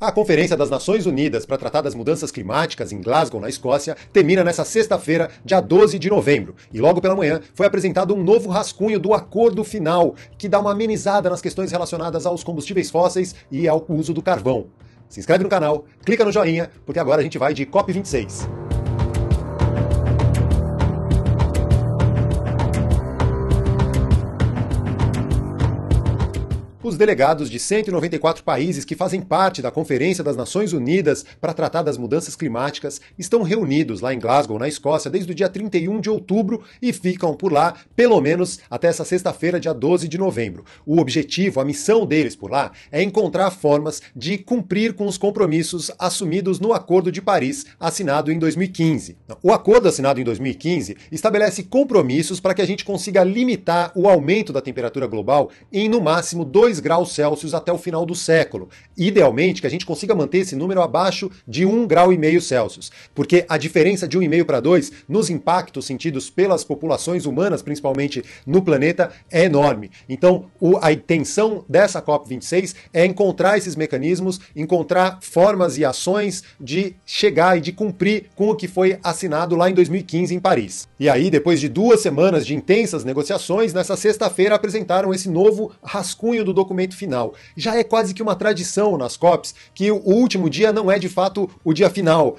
A Conferência das Nações Unidas para tratar das mudanças climáticas em Glasgow, na Escócia, termina nesta sexta-feira, dia 12 de novembro. E logo pela manhã foi apresentado um novo rascunho do acordo final, que dá uma amenizada nas questões relacionadas aos combustíveis fósseis e ao uso do carvão. Se inscreve no canal, clica no joinha, porque agora a gente vai de COP26. Os delegados de 194 países que fazem parte da Conferência das Nações Unidas para tratar das mudanças climáticas estão reunidos lá em Glasgow, na Escócia, desde o dia 31 de outubro e ficam por lá pelo menos até essa sexta-feira, dia 12 de novembro. O objetivo, a missão deles por lá é encontrar formas de cumprir com os compromissos assumidos no Acordo de Paris, assinado em 2015. O acordo assinado em 2015 estabelece compromissos para que a gente consiga limitar o aumento da temperatura global em, no máximo, 2 graus Celsius até o final do século. Idealmente, que a gente consiga manter esse número abaixo de 1,5 grau Celsius, porque a diferença de 1,5 para 2 nos impactos sentidos pelas populações humanas, principalmente no planeta, é enorme. Então, a intenção dessa COP26 é encontrar esses mecanismos, encontrar formas e ações de chegar e de cumprir com o que foi assinado lá em 2015 em Paris. E aí, depois de 2 semanas de intensas negociações, nessa sexta-feira apresentaram esse novo rascunho do documento final. Já é quase que uma tradição nas COPs que o último dia não é de fato o dia final.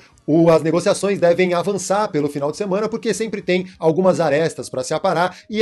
As negociações devem avançar pelo final de semana porque sempre tem algumas arestas para se aparar e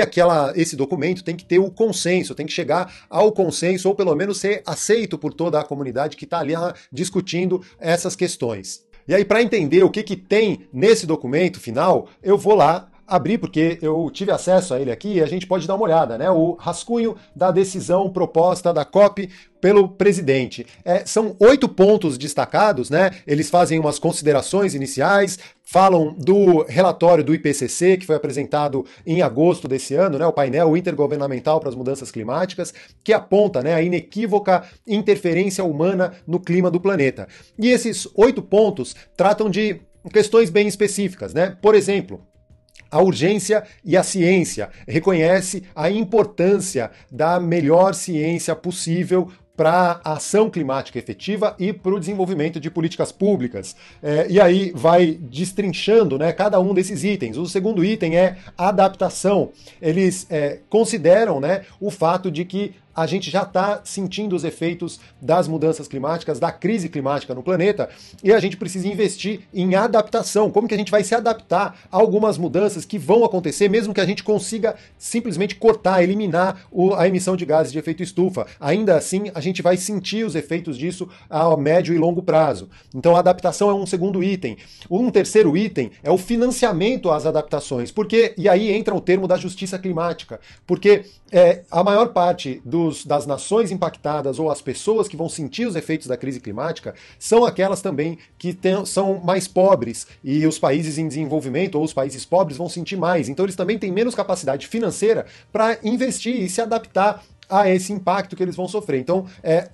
esse documento tem que ter o consenso, tem que chegar ao consenso ou pelo menos ser aceito por toda a comunidade que está ali discutindo essas questões. E aí, para entender o que tem nesse documento final, eu vou lá abrir, porque eu tive acesso a ele aqui e a gente pode dar uma olhada, né? O rascunho da decisão proposta da COP pelo presidente. São 8 pontos destacados, né? Eles fazem umas considerações iniciais, falam do relatório do IPCC, que foi apresentado em agosto desse ano, né? O painel intergovernamental para as mudanças climáticas, que aponta, né, a inequívoca interferência humana no clima do planeta. E esses 8 pontos tratam de questões bem específicas, né? Por exemplo, a urgência e a ciência reconhece a importância da melhor ciência possível para a ação climática efetiva e para o desenvolvimento de políticas públicas. E aí vai destrinchando, né, cada um desses itens. O segundo item é a adaptação. Eles consideram, né, o fato de que a gente já está sentindo os efeitos das mudanças climáticas, da crise climática no planeta, e a gente precisa investir em adaptação. Como que a gente vai se adaptar a algumas mudanças que vão acontecer, mesmo que a gente consiga simplesmente cortar, eliminar a emissão de gases de efeito estufa. Ainda assim, a gente vai sentir os efeitos disso a médio e longo prazo. Então, a adaptação é um segundo item. Um terceiro item é o financiamento às adaptações, e aí entra o termo da justiça climática, porque a maior parte das nações impactadas ou as pessoas que vão sentir os efeitos da crise climática são aquelas também que são mais pobres, e os países em desenvolvimento ou os países pobres vão sentir mais. Então eles também têm menos capacidade financeira para investir e se adaptar a esse impacto que eles vão sofrer. Então,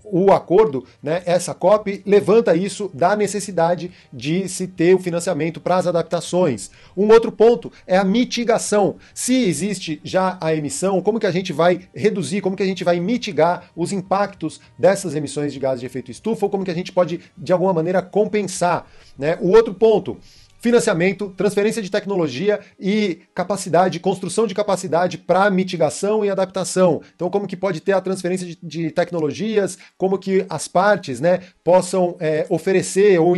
o acordo, né, essa COP, levanta isso da necessidade de se ter o financiamento para as adaptações. Um outro ponto é a mitigação. Se existe já a emissão, como que a gente vai reduzir, como que a gente vai mitigar os impactos dessas emissões de gases de efeito estufa, ou como que a gente pode, de alguma maneira, compensar, né? O outro ponto: financiamento, transferência de tecnologia e capacidade, construção de capacidade para mitigação e adaptação. Então, como que pode ter a transferência de tecnologias, como que as partes, né, possam oferecer ou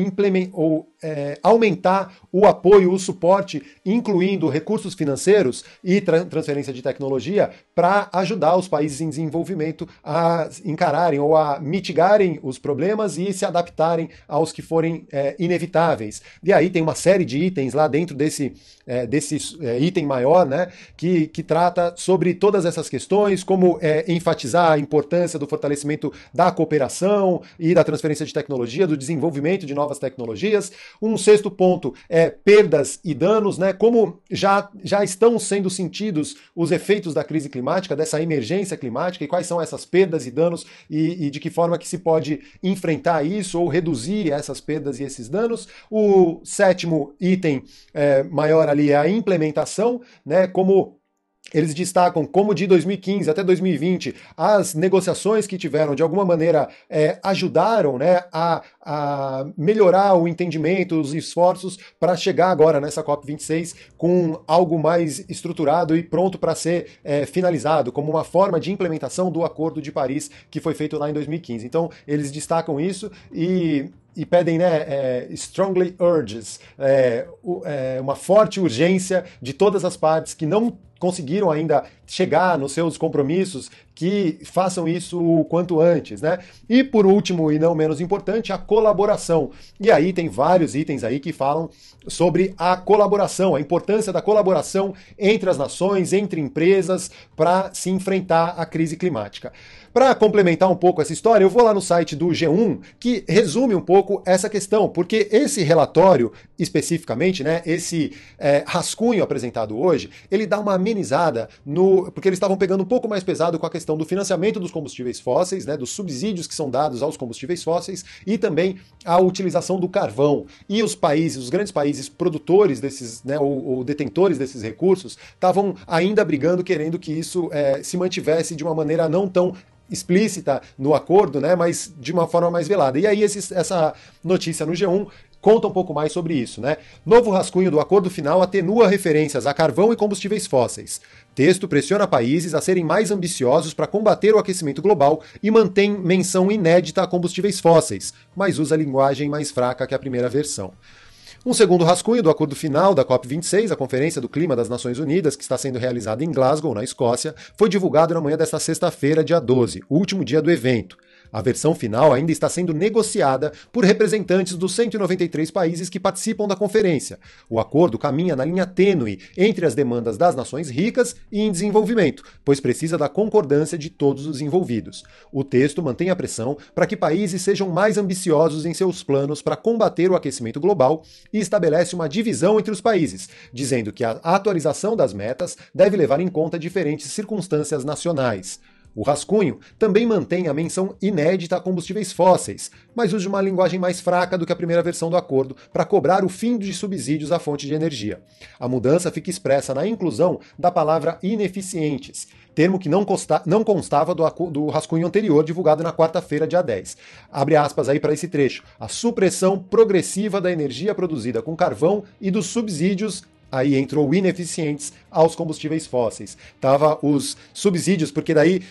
aumentar o apoio, o suporte, incluindo recursos financeiros e transferência de tecnologia para ajudar os países em desenvolvimento a encararem ou a mitigarem os problemas e se adaptarem aos que forem inevitáveis. E aí tem uma série de itens lá dentro desse item maior, né, que trata sobre todas essas questões, como enfatizar a importância do fortalecimento da cooperação e da transferência de tecnologia, do desenvolvimento de novas tecnologias. Um sexto ponto é perdas e danos, né, como já estão sendo sentidos os efeitos da crise climática, dessa emergência climática, e quais são essas perdas e danos e de que forma que se pode enfrentar isso ou reduzir essas perdas e esses danos. O sétimo item maior ali é a implementação, né, como Eles destacam como de 2015 até 2020 as negociações que tiveram, de alguma maneira, ajudaram, né, a melhorar o entendimento, os esforços para chegar agora nessa COP26 com algo mais estruturado e pronto para ser finalizado, como uma forma de implementação do Acordo de Paris que foi feito lá em 2015. Então, eles destacam isso e pedem, né, strongly urges, uma forte urgência de todas as partes que não conseguiram ainda chegar nos seus compromissos, que façam isso o quanto antes, né? E por último, e não menos importante, a colaboração. E aí tem vários itens aí que falam sobre a colaboração, a importância da colaboração entre as nações, entre empresas, para se enfrentar a crise climática. Para complementar um pouco essa história, eu vou lá no site do G1, que resume um pouco essa questão, porque esse relatório, especificamente, né, esse rascunho apresentado hoje, ele dá uma amenizada porque eles estavam pegando um pouco mais pesado com a questão do financiamento dos combustíveis fósseis, né, dos subsídios que são dados aos combustíveis fósseis e também a utilização do carvão. E os países, os grandes países produtores desses, né, ou detentores desses recursos, estavam ainda brigando, querendo que isso se mantivesse de uma maneira não tão explícita no acordo, né, mas de uma forma mais velada. E aí essa notícia no G1 conta um pouco mais sobre isso, né? Novo rascunho do acordo final atenua referências a carvão e combustíveis fósseis. Texto pressiona países a serem mais ambiciosos para combater o aquecimento global e mantém menção inédita a combustíveis fósseis, mas usa linguagem mais fraca que a primeira versão. Um segundo rascunho do acordo final da COP26, a Conferência do Clima das Nações Unidas, que está sendo realizada em Glasgow, na Escócia, foi divulgado na manhã desta sexta-feira, dia 12, o último dia do evento. A versão final ainda está sendo negociada por representantes dos 193 países que participam da conferência. O acordo caminha na linha tênue entre as demandas das nações ricas e em desenvolvimento, pois precisa da concordância de todos os envolvidos. O texto mantém a pressão para que países sejam mais ambiciosos em seus planos para combater o aquecimento global e estabelece uma divisão entre os países, dizendo que a atualização das metas deve levar em conta diferentes circunstâncias nacionais. O rascunho também mantém a menção inédita a combustíveis fósseis, mas usa uma linguagem mais fraca do que a primeira versão do acordo para cobrar o fim de subsídios à fonte de energia. A mudança fica expressa na inclusão da palavra ineficientes, termo que não constava do rascunho anterior, divulgado na quarta-feira, dia 10. Abre aspas aí para esse trecho. A supressão progressiva da energia produzida com carvão e dos subsídios. Aí entrou ineficientes aos combustíveis fósseis. Tava os subsídios, porque daí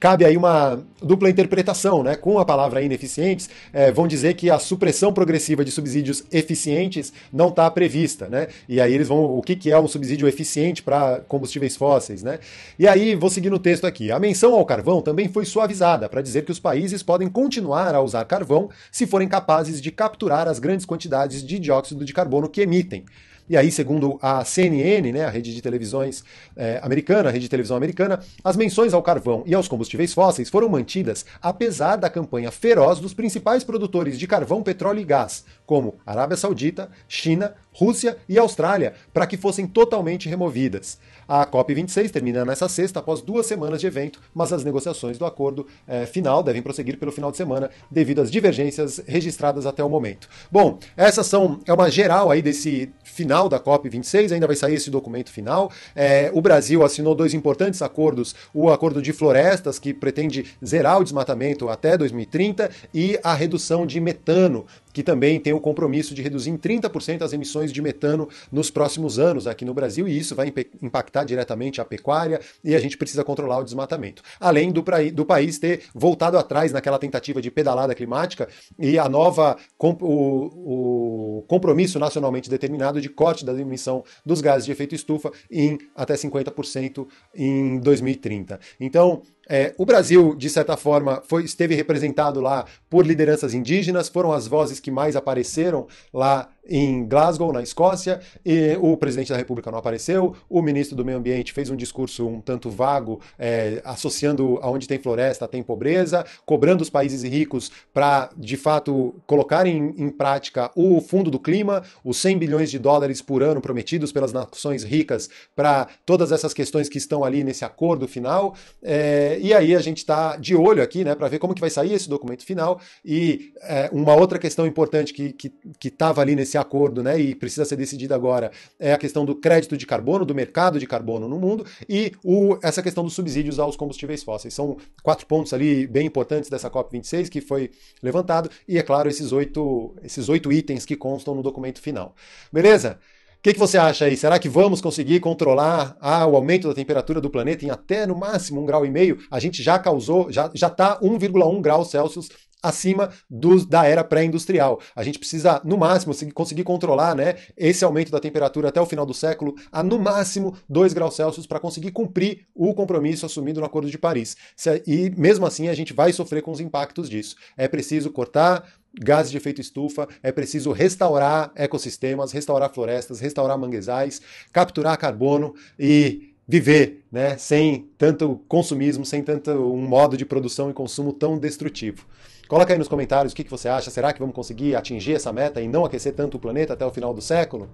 cabe aí uma dupla interpretação, né? Com a palavra ineficientes, vão dizer que a supressão progressiva de subsídios eficientes não está prevista, né? E aí eles vão, o que é um subsídio eficiente para combustíveis fósseis, né? E aí, vou seguir no texto aqui. A menção ao carvão também foi suavizada para dizer que os países podem continuar a usar carvão se forem capazes de capturar as grandes quantidades de dióxido de carbono que emitem. E aí, segundo a CNN, né, a rede de televisões americana, a rede de televisão americana, as menções ao carvão e aos combustíveis fósseis foram mantidas apesar da campanha feroz dos principais produtores de carvão, petróleo e gás, como Arábia Saudita, China, Rússia e Austrália, para que fossem totalmente removidas. A COP26 termina nessa sexta, após 2 semanas de evento, mas as negociações do acordo final devem prosseguir pelo final de semana, devido às divergências registradas até o momento. Bom, essas é uma geral aí desse final da COP26, ainda vai sair esse documento final. O Brasil assinou 2 importantes acordos, o Acordo de Florestas, que pretende zerar o desmatamento até 2030, e a redução de metano, que também tem o compromisso de reduzir em 30% as emissões de metano nos próximos anos aqui no Brasil, e isso vai impactar diretamente a pecuária, e a gente precisa controlar o desmatamento. Além do país ter voltado atrás naquela tentativa de pedalada climática e o compromisso nacionalmente determinado de corte da emissão dos gases de efeito estufa em até 50% em 2030. Então, o Brasil, de certa forma, esteve representado lá por lideranças indígenas, foram as vozes que mais apareceram lá em Glasgow, na Escócia, e o presidente da República não apareceu, o ministro do Meio Ambiente fez um discurso um tanto vago, associando aonde tem floresta tem pobreza, cobrando os países ricos para, de fato, colocarem em prática o Fundo do Clima, os 100 bilhões de dólares por ano prometidos pelas nações ricas para todas essas questões que estão ali nesse acordo final. E aí a gente está de olho aqui, né, para ver como que vai sair esse documento final. E uma outra questão importante que estava ali nesse esse acordo, né, e precisa ser decidida agora, é a questão do crédito de carbono, do mercado de carbono no mundo, e essa questão dos subsídios aos combustíveis fósseis. São 4 pontos ali bem importantes dessa COP26 que foi levantado, e é claro, esses oito itens que constam no documento final. Beleza? O que você acha aí? Será que vamos conseguir controlar o aumento da temperatura do planeta em até, no máximo, 1,5 graus? A gente já causou, já está 1,1 graus Celsius acima da era pré-industrial. A gente precisa, no máximo, conseguir controlar, né, esse aumento da temperatura até o final do século a, no máximo, 2 graus Celsius para conseguir cumprir o compromisso assumido no Acordo de Paris. E, mesmo assim, a gente vai sofrer com os impactos disso. É preciso cortar gases de efeito estufa, é preciso restaurar ecossistemas, restaurar florestas, restaurar manguezais, capturar carbono e viver, né, sem tanto consumismo, sem tanto um modo de produção e consumo tão destrutivo. Coloca aí nos comentários o que você acha. Será que vamos conseguir atingir essa meta e não aquecer tanto o planeta até o final do século?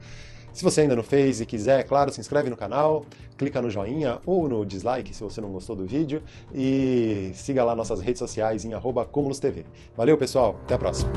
Se você ainda não fez e quiser, claro, se inscreve no canal, clica no joinha ou no dislike se você não gostou do vídeo e siga lá nossas redes sociais em @CumulusTV. Valeu, pessoal. Até a próxima.